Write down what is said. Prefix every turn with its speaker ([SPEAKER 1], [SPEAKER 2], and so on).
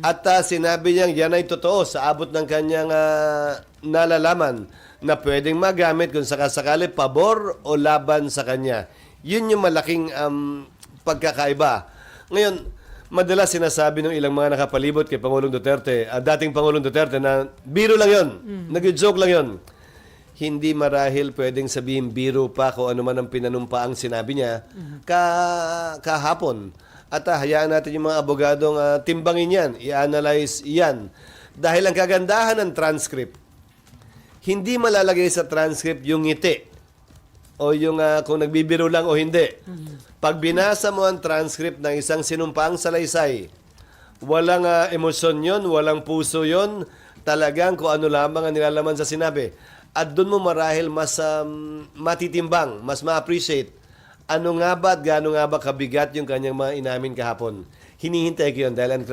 [SPEAKER 1] At sinabi niyang yan ay totoo sa abot ng kanyang nalalaman na pwedeng magamit kung sakasakali pabor o laban sa kanya. Yun yung malaking pagkakaiba. Ngayon, madalas sinasabi ng ilang mga nakapalibot kay Pangulong Duterte, dating Pangulong Duterte, na biro lang yun, nag-joke lang yun. Hindi marahil pwedeng sabihin biro pa kung ano man ang pinanumpaang sinabi niya kahapon. At hayaan natin yung mga abogadong timbangin yan, i-analyze yan. Dahil ang kagandahan ng transcript, hindi malalagay sa transcript yung ngiti o yung kung nagbibiro lang o hindi. Pag binasa mo ang transcript ng isang sinumpaang salaysay, walang emosyon yon, walang puso yon, talagang kung ano lamang ang nilalaman sa sinabi. At doon mo marahil mas matitimbang, mas ma-appreciate ano nga ba at gaano nga ba kabigat yung kanyang mga inamin kahapon. Hinihintay ko yun dahil ang